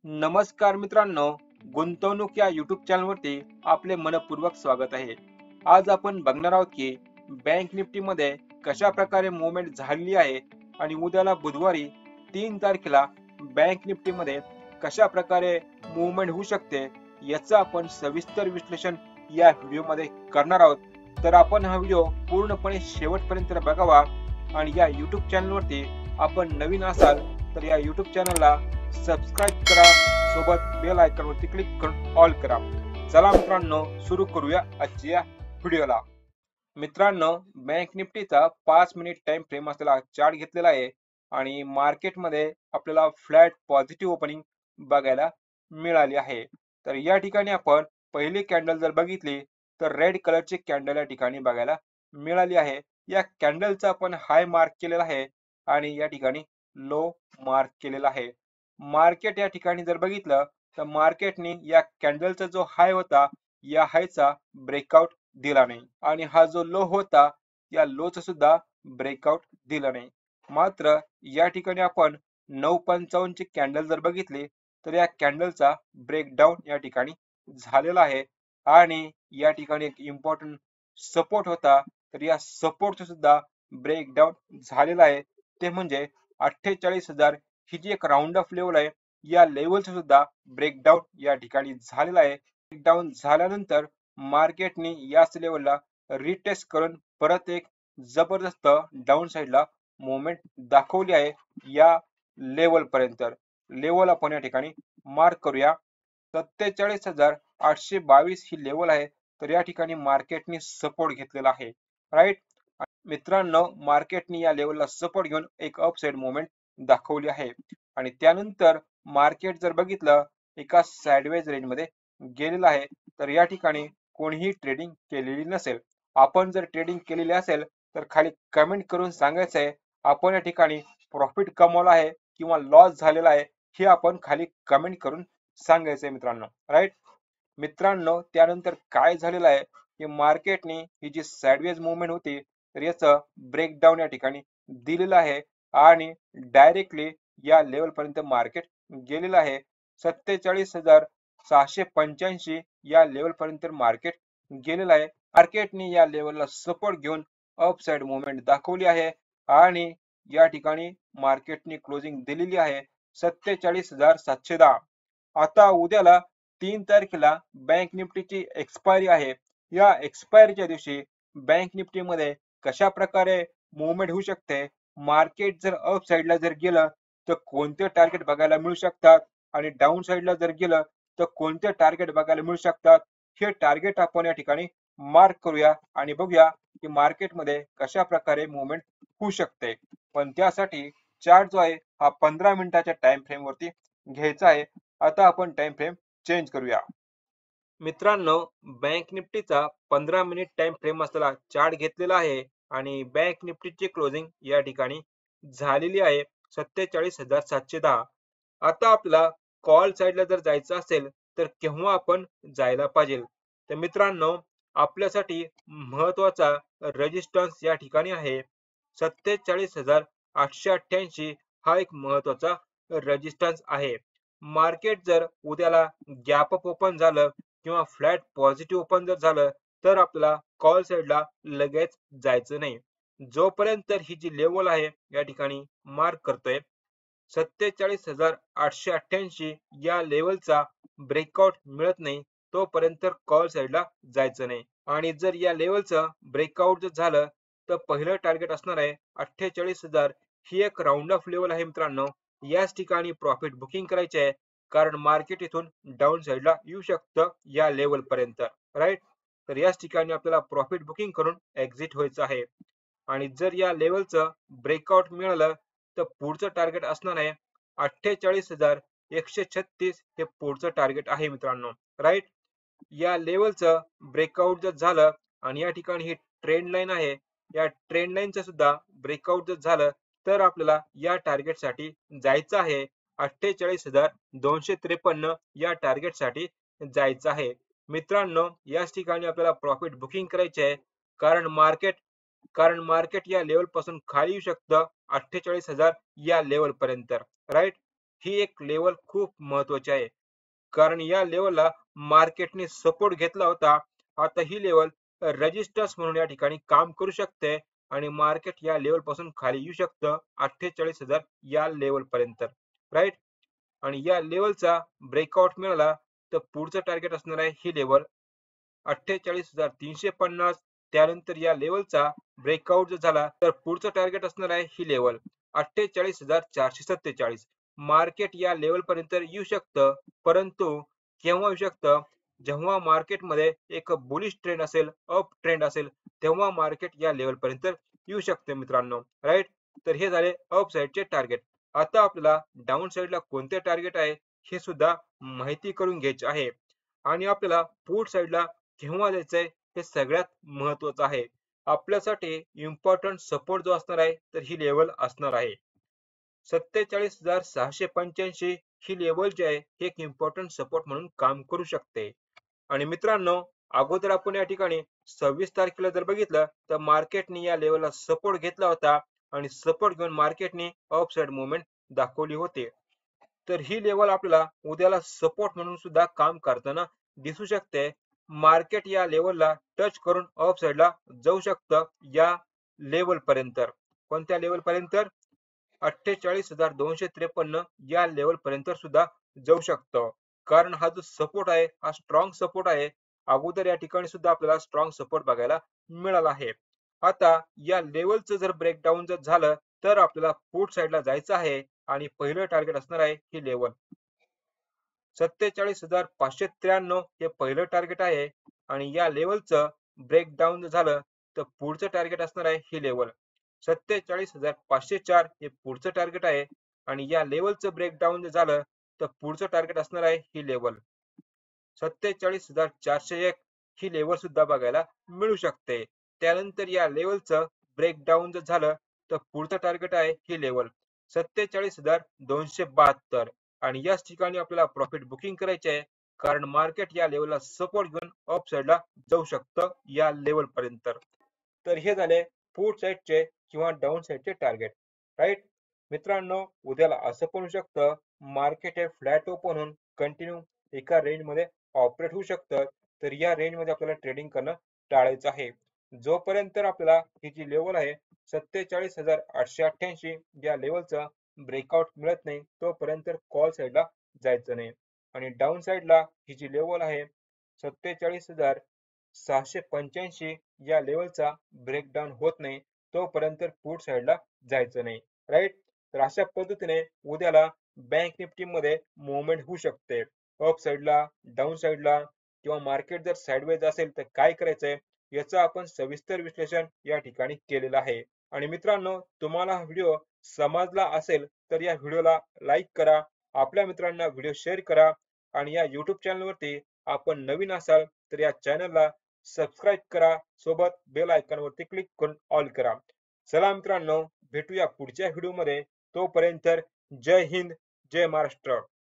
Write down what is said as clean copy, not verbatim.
नमस्कार मित्रांनो, गुंतवणूक या युट्यूब चॅनलवरती आपले मनपूर्वक स्वागत आहे. आज आपण बघणार आहोत की बँक निफ्टीमध्ये कशा प्रकारे मुवमेंट झालेली आहे आणि उद्याला बुधवारी 3 तारखेला बँक निफ्टीमध्ये कशा प्रकारे मुवमेंट होऊ शकते याचं आपण सविस्तर विश्लेषण या व्हिडिओमध्ये करणार आहोत. तर आपण हा व्हिडिओ पूर्णपणे शेवटपर्यंत बघावा आणि या युट्यूब चॅनलवरती आपण नवीन असाल तर या युट्यूब चॅनलला सबस्क्राईब करा, सोबत बेल आयकॉन वरती क्लिक करून ऑल करा. चला मित्रांनो, सुरू करूया आजच्या व्हिडिओला. मित्रांनो, बँक निफ्टीचा 5 मिनिट टाइम फ्रेम असलेला चार्ट घेतलेला आहे आणि मार्केटमध्ये आपल्याला फ्लॅट पॉझिटिव्ह ओपनिंग बघायला मिळाली आहे. तर या ठिकाणी आपण पहिली कॅन्डल जर बघितली तर रेड कलरची कॅन्डल या ठिकाणी बघायला मिळाली आहे. या कॅन्डलचा आपण हाय मार्क केलेला आहे आणि या ठिकाणी लो मार्क केलेला आहे. मार्केट या ठिकाणी जर बघितलं तर मार्केटने या कॅन्डलचा जो हाय होता या हायचा ब्रेकआउट दिला नाही आणि हा जो लो होता या लोचा सुद्धा ब्रेकआउट दिला नाही. मात्र या ठिकाणी आपण 9.55 ची कॅन्डल जर बघितली तर या कॅन्डलचा ब्रेकडाऊन या ठिकाणी झालेला आहे आणि या ठिकाणी एक इम्पॉर्टंट सपोर्ट होता तर या सपोर्टचा सुद्धा ब्रेकडाऊन झालेला आहे. ते म्हणजे 48,000 ही जी एक राऊंड ऑफ लेवल आहे या लेवलचा सुद्धा ब्रेकडाऊन या ठिकाणी झालेला आहे. ब्रेकडाऊन झाल्यानंतर मार्केटने याच लेवलला रिटेस्ट करून परत एक जबरदस्त डाऊन साईडला मुवमेंट दाखवली आहे. या लेवल पर्यंत लेवल आपण या ठिकाणी मार्क करूया. 47,822 ही लेवल आहे. तर या ठिकाणी मार्केटने सपोर्ट घेतलेला आहे. राईट मित्रांनो, मार्केटने या लेवलला सपोर्ट घेऊन एक अपसाइड मुवमेंट दाखवली आहे आणि त्यानंतर मार्केट जर बघितलं एका साइडवेज रेंज मध्ये गेलेला आहे. तर या ठिकाणी कोणीही ट्रेडिंग केलेली नसेल. आपण जर ट्रेडिंग केलेली असेल तर खाली कमेंट करून सांगायचं आहे आपण या ठिकाणी प्रॉफिट कमवला आहे किंवा लॉस झालेला आहे हे आपण खाली कमेंट करून सांगायचं आहे मित्रांनो. राईट मित्रांनो, त्यानंतर काय झालेलं आहे की मार्केटने ही जी साइडवेज मुवमेंट होती तर याचं ब्रेकडाऊन या ठिकाणी दिलेलं आहे आणि डायरेक्टली या लेवल पर्यंत मार्केट गेलेलं आहे. 47,685 या लेवल पर्यंत मार्केट गेलेलं आहे. मार्केटने या लेवलला सपोर्ट घेऊन अपसाइड मुवमेंट दाखवली आहे आणि या ठिकाणी मार्केटने क्लोजिंग दिलेली आहे 47,710. आता उद्याला 3 तारखेला बँक निफ्टीची एक्सपायरी आहे. या एक्सपायरीच्या दिवशी बँक निफ्टीमध्ये कशा प्रकारे मुवमेंट होऊ शकते, मार्केट जर अप साइडला जर गेलं तर कोणते टार्गेट बघायला मिळू शकतात आणि डाऊन साइडला जर गेलं तर कोणते टार्गेट बघायला मिळू शकतात, हे टार्गेट आपण या ठिकाणी मार्क करूया आणि बघूया की मार्केटमध्ये कशा प्रकारे मुवमेंट होऊ शकते. पण त्यासाठी चार्ट जो आहे हा 15 मिनिटाच्या टाइम फ्रेम वरती घ्यायचा आहे. आता आपण टाइम फ्रेम चेंज करूया. मित्रांनो, बँक निफ्टीचा 15 मिनिट टाइम फ्रेम असलेला चार्ट घेतलेला आहे आणि बँक निफ्टीची क्लोजिंग या ठिकाणी झालेली आहे 47,710. आता आपल्याला कॉल साइडला जर जायचं असेल तर केव्हा आपण जायला पाहिजे. तर मित्रांनो, आपल्यासाठी महत्वाचा रेजिस्टन्स या ठिकाणी आहे 47,888. हा एक महत्वाचा रेजिस्टन्स आहे. मार्केट जर उद्याला गॅप अप ओपन झालं किंवा फ्लॅट पॉझिटिव्ह ओपन जर झालं तर आपल्याला कॉल साइडला लगेच जायचं नाही. जोपर्यंत ही जी लेवल आहे या ठिकाणी मार्क करतोय 47,888 या लेवलचा ब्रेकआउट मिळत नाही तोपर्यंत कॉल साइडला जायचं नाही. आणि जर या लेवलचं ब्रेकआउट जर झालं तर पहिलं टार्गेट असणार आहे 48,000. ही एक राऊंड ऑफ लेवल आहे मित्रांनो. याच ठिकाणी प्रॉफिट बुकिंग करायचे आहे कारण मार्केट इथून डाऊन साइडला येऊ शकतं या लेवल पर्यंत. राईट तर याच ठिकाणी आपल्याला प्रॉफिट बुकिंग करून एक्झिट व्हायचं आहे आणि जर या लेवलचं ब्रेकआउट मिळालं तर पुढचं टार्गेट असणार आहे 48,136. हे पुढचं टार्गेट आहे मित्रांनो. राईट या लेवलचं ब्रेकआउट जर झालं आणि या ठिकाणी ही ट्रेंड लाईन आहे, या ट्रेंड लाईनचं सुद्धा ब्रेकआउट जर झालं तर आपल्याला या टार्गेट साठी जायचं आहे 48,253 या टार्गेट साठी जायचं आहे. मित्रांनो, याच ठिकाणी आपल्याला प्रॉफिट बुकिंग करायचे आहे कारण मार्केट या लेवल पासून खाली येऊ शकतं 48,000 या लेवल पर्यंत. राईट ही एक लेवल खूप महत्वाची आहे, कारण या लेवलला मार्केटने सपोर्ट घेतला होता. आता ही लेवल रेजिस्टन्स म्हणून या ठिकाणी काम करू शकते आणि मार्केट या लेवल पासून खाली येऊ शकतं 48,000 या लेवल पर्यंत, राईट. आणि या लेवलचा ब्रेकआउट मिळाला तर पुढचं टार्गेट असणार आहे ही लेवल 48,350. त्यानंतर या लेवलचा ब्रेकआउट जर झाला तर पुढचं टार्गेट असणार आहे ही लेवल 48,447. मार्केट या लेवल पर्यंत येऊ शकतं, परंतु केव्हा येऊ शकतं? जेव्हा मार्केटमध्ये एक बुलिश ट्रेंड असेल, अप ट्रेंड असेल, तेव्हा मार्केट या लेवल पर्यंत येऊ शकते मित्रांनो, राईट. तर हे झाले अप साइडचे टार्गेट. आता आपल्याला डाऊन साइडला कोणते टार्गेट आहे हे सुद्धा माहिती करून घ्यायचे आहे आणि आपल्याला पुट साइडला केव्हा जायचंय हे सगळ्यात महत्वाचं आहे. आपल्यासाठी इम्पॉर्टंट सपोर्ट जो असणार आहे तर ही लेवल असणार आहे 47,685. ही लेवल जी आहे हे एक इम्पॉर्टंट सपोर्ट म्हणून काम करू शकते. आणि मित्रांनो, अगोदर आपण या ठिकाणी 26 तारखेला जर बघितलं तर मार्केटने या लेवलला सपोर्ट घेतला होता आणि सपोर्ट घेऊन मार्केटने अपसाइड मुवमेंट दाखवली होती. तर ही लेवल आपल्याला उद्याला सपोर्ट म्हणून सुद्धा काम करताना दिसू शकते. मार्केट या लेवलला टच करून अप साइडला जाऊ शकतं या लेवल पर्यंत. कोणत्या लेवल पर्यंत? 48,253 या लेवल पर्यंत सुद्धा जाऊ शकतं. कारण हा जो सपोर्ट आहे हा स्ट्रॉंग सपोर्ट आहे. अगोदर या ठिकाणी सुद्धा आपल्याला स्ट्रॉंग सपोर्ट बघायला मिळाला आहे. आता या लेवलचं जर ब्रेकडाऊन जर झालं तर आपल्याला पुट साइडला जायचं आहे आणि पहिलं टार्गेट असणार आहे ही लेवल 47,593 हे पहिलं टार्गेट आहे आणि या लेवलचं ब्रेकडाऊन झालं तर पुढचं टार्गेट असणार आहे ही लेवल 47,504 हे पुढचं टार्गेट आहे आणि या लेवलचं ब्रेकडाऊन झालं तर पुढचं टार्गेट असणार आहे ही लेवल 47,401. ही लेवल सुद्धा बघायला मिळू शकते. त्यानंतर या लेवलचं ब्रेकडाऊन जर झालं तर पुढचं टार्गेट आहे ही लेवल 47,272 आणि याच ठिकाणी आपल्याला प्रॉफिट बुकिंग करायचे आहे, कारण मार्केट या लेवलला सपोर्ट घेऊन अप साइडला जाऊ शकतं या लेवल पर्यंत. तर हे झाले पुट साइडचे किंवा डाऊन साइडचे टार्गेट, राईट. मित्रांनो, उद्याला असं पण होऊ शकतं मार्केट हे फ्लॅट ओपन होऊन कंटिन्यू एका रेंज मध्ये ऑपरेट होऊ शकतं. तर या रेंज मध्ये आपल्याला ट्रेडिंग करणं टाळायचं आहे. जोपर्यंत आपल्याला ही जी लेवल आहे 47,888 या लेवलचा ब्रेकआउट मिळत नाही तोपर्यंत कॉल साइडला जायचं नाही. आणि डाऊन साइडला ही जी लेवल आहे 47,685 या लेवलचा ब्रेकडाऊन होत नाही तोपर्यंत पुट साइडला जायचं नाही, राईट. तर अशा पद्धतीने उद्याला बँक निफ्टी मध्ये मुवमेंट होऊ शकते अप साइडला, डाऊन साइडला, किंवा मार्केट जर साइडवेज असेल तर काय करायचंय याचं आपण सविस्तर विश्लेषण या ठिकाणी केलेलं आहे. आणि मित्रांनो, तुम्हाला हा व्हिडिओ समजला असेल तर या व्हिडिओला लाईक करा, आपल्या मित्रांना व्हिडिओ शेअर करा आणि या YouTube चॅनलवरती आपण नवीन असाल तर या चॅनलला सबस्क्राईब करा, सोबत बेल आयकॉन वरती क्लिक करून ऑल करा. चला मित्रांनो, भेटूया पुढच्या व्हिडिओमध्ये. तोपर्यंत जय हिंद, जय महाराष्ट्र.